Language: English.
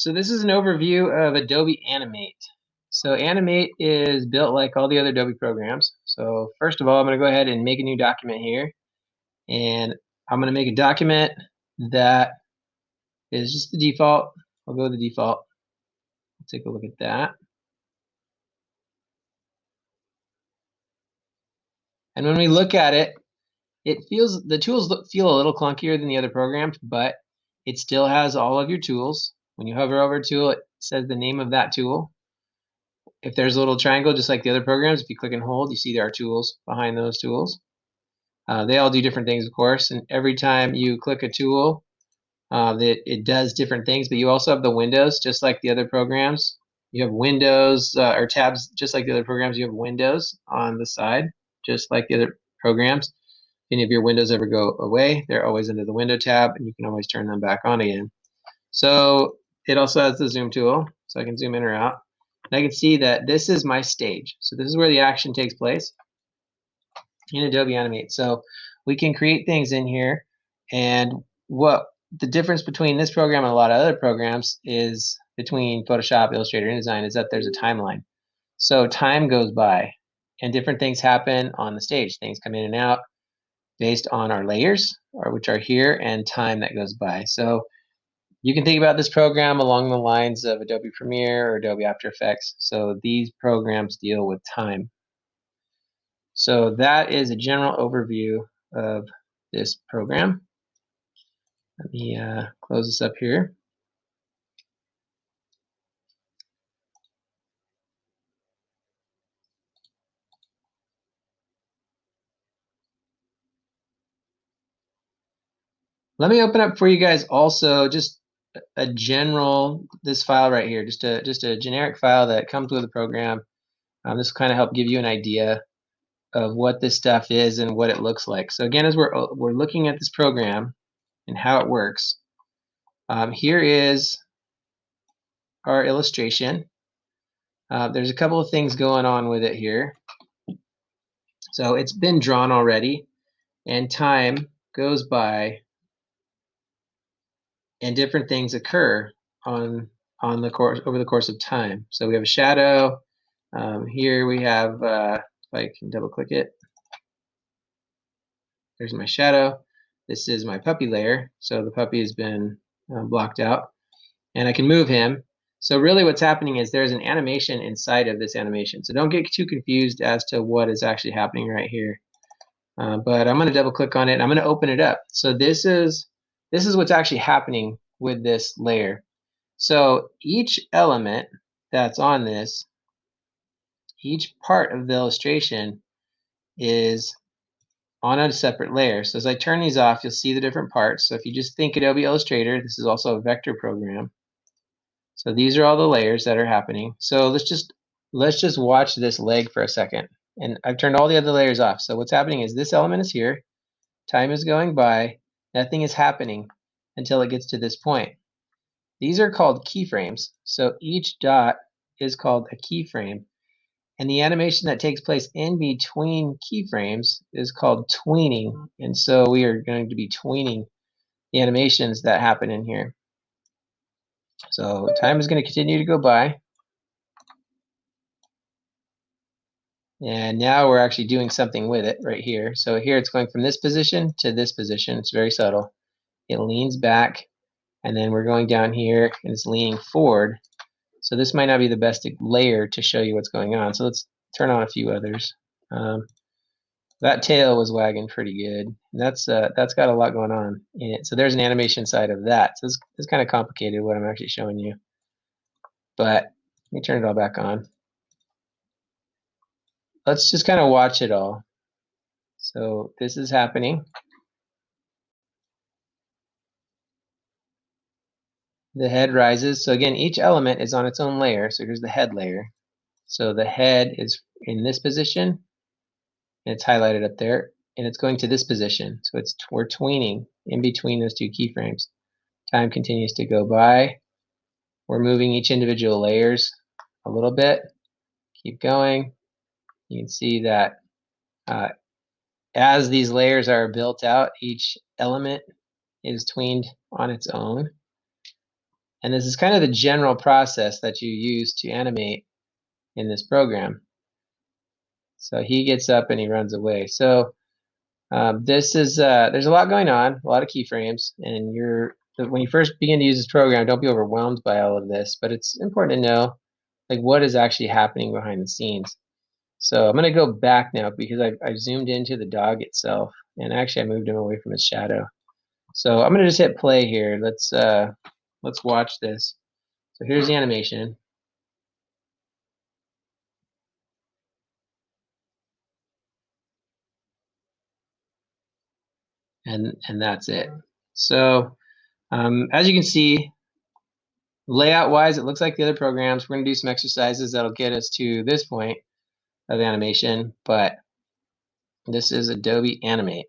So this is an overview of Adobe Animate. So Animate is built like all the other Adobe programs. So first of all, I'm going to go ahead and make a new document here. And I'm going to make a document that is just the default. I'll go with the default. Take a look at that. And when we look at it, the tools feel a little clunkier than the other programs, but it still has all of your tools. When you hover over a tool, it says the name of that tool. If there's a little triangle, just like the other programs, if you click and hold, you see there are tools behind those tools. They all do different things, of course, and every time you click a tool, it does different things, but you also have the windows, just like the other programs. You have windows or tabs, just like the other programs. You have windows on the side, just like the other programs. If any of your windows ever go away, they're always under the window tab, and you can always turn them back on again. So it also has the zoom tool, so I can zoom in or out. And I can see that this is my stage. So this is where the action takes place in Adobe Animate. So we can create things in here, and what the difference between this program and a lot of other programs is between Photoshop, Illustrator, InDesign is that there's a timeline. So time goes by and different things happen on the stage. Things come in and out based on our layers, which are here, and time that goes by. So you can think about this program along the lines of Adobe Premiere or Adobe After Effects. So these programs deal with time. So that is a general overview of this program. Let me close this up here. Let me open up for you guys also just a general, this file right here, just a generic file that comes with the program. This will kind of help give you an idea of what this stuff is and what it looks like. So again, as we're looking at this program and how it works, here is our illustration. There's a couple of things going on with it here. So it's been drawn already, and time goes by, and different things occur on the course over the course of time. So we have a shadow. Here we have, if I can double click it, there's my shadow. This is my puppy layer. So the puppy has been blocked out, and I can move him. So really what's happening is there's an animation inside of this animation. So don't get too confused as to what is actually happening right here. But I'm going to double click on it. I'm going to open it up. So this is what's actually happening with this layer. So each element that's on this, each part of the illustration is on a separate layer. So as I turn these off, you'll see the different parts. So if you just think Adobe Illustrator, this is also a vector program. So these are all the layers that are happening. So let's just watch this leg for a second. And I've turned all the other layers off. So what's happening is this element is here. Time is going by. Nothing is happening until it gets to this point. These are called keyframes. So each dot is called a keyframe. And the animation that takes place in between keyframes is called tweening. And so we are going to be tweening the animations that happen in here. So time is going to continue to go by. And now we're actually doing something with it right here. So here it's going from this position to this position. It's very subtle. It leans back, and then we're going down here and it's leaning forward. So this might not be the best layer to show you what's going on. So let's turn on a few others. That tail was wagging pretty good. That's got a lot going on in it. So there's an animation side of that. So it's kind of complicated what I'm actually showing you. But let me turn it all back on. Let's just kind of watch it all. So this is happening. The head rises. So again, each element is on its own layer. So here's the head layer. So the head is in this position, and it's highlighted up there, and it's going to this position. So we're tweening in between those two keyframes. Time continues to go by. We're moving each individual layers a little bit. Keep going. You can see that as these layers are built out, each element is tweened on its own. And this is kind of the general process that you use to animate in this program. So he gets up and he runs away. So this is there's a lot going on, a lot of keyframes, and when you first begin to use this program, don't be overwhelmed by all of this, but it's important to know like what is actually happening behind the scenes. So I'm going to go back now because I've zoomed into the dog itself, and actually I moved him away from his shadow. So I'm going to just hit play here. Let's watch this. So here's the animation. And that's it. So as you can see, layout wise, it looks like the other programs. We're going to do some exercises that'll get us to this point of animation, but this is Adobe Animate.